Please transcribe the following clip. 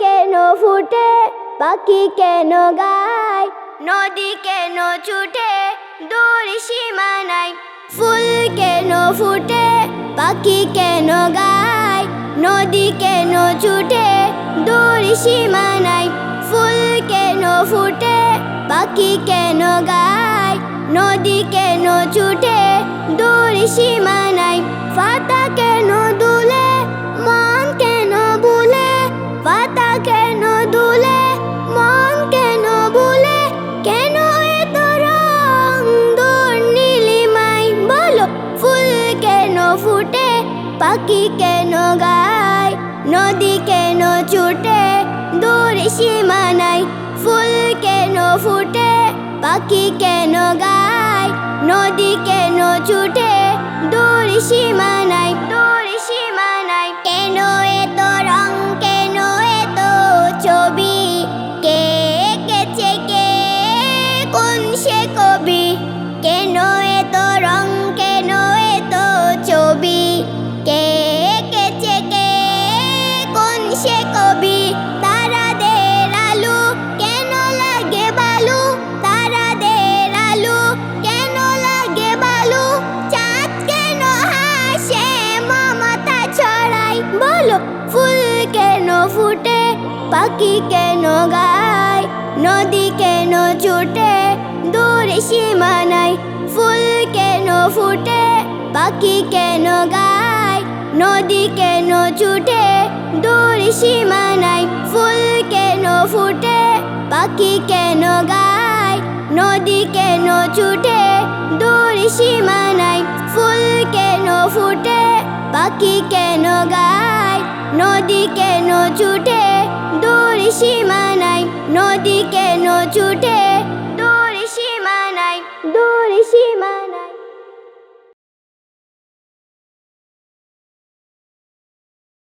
কেন ফুটে পাখি কেন গায়, নদী কেন ছুটে দূর সীমানায়। ফুল কেন ফুটে পাখি কেন গায়, নদী কেন ছুটে দূর সীমানায়। ফুল কেন ফুটে পাখি কেন গায়, নদী কেন ছুটে দূর সীমানায়। পাতা কেন দুলে মন কেন ভুলে, পাতা কেন দুলে মন কেন ভুলে, কেন এত রং দূর নীলিমায়। বলো ফুল কেন ফুটে পাখি কেন গায়, নদী কেন ছুটে দূর সীমানায়। ফুল কেন ফুটে পাখি কেন গায়, নদী কেন ছুটে দূর সীমানায়, দূর সীমানায়। কেন এত রং কেন এত ছবি, কে এঁকেছে কে কোন সে কবি। কেন এত রং কেন এত ছবি, কে এঁকেছে কে কোন সে কবি। তারাদের আলো কেন লাগে বালু, তারাদের আলো কেন লাগে বালু। চাঁদ কেন হাসে মমতা ছড়ায়। বলো ফুল কেন ফুটে পাখি কেন গায়, নদী কেন ছুটে দূর সীমানায়। ফুল কেন ফুটে পাখি কেন গায়, নদী কেন ছুটে দূর সীমানায়। ফুল কেন ফুটে পাখি কেন গায়, নদী কেন ছুটে দূর সীমানায়। ফুল কেন ফুটে পাখি কেন গায়, নদী কেন ছুটে দূর সীমানায়, নদী কেন ছুটে দূর সীমানায়, দূর সীমানায়।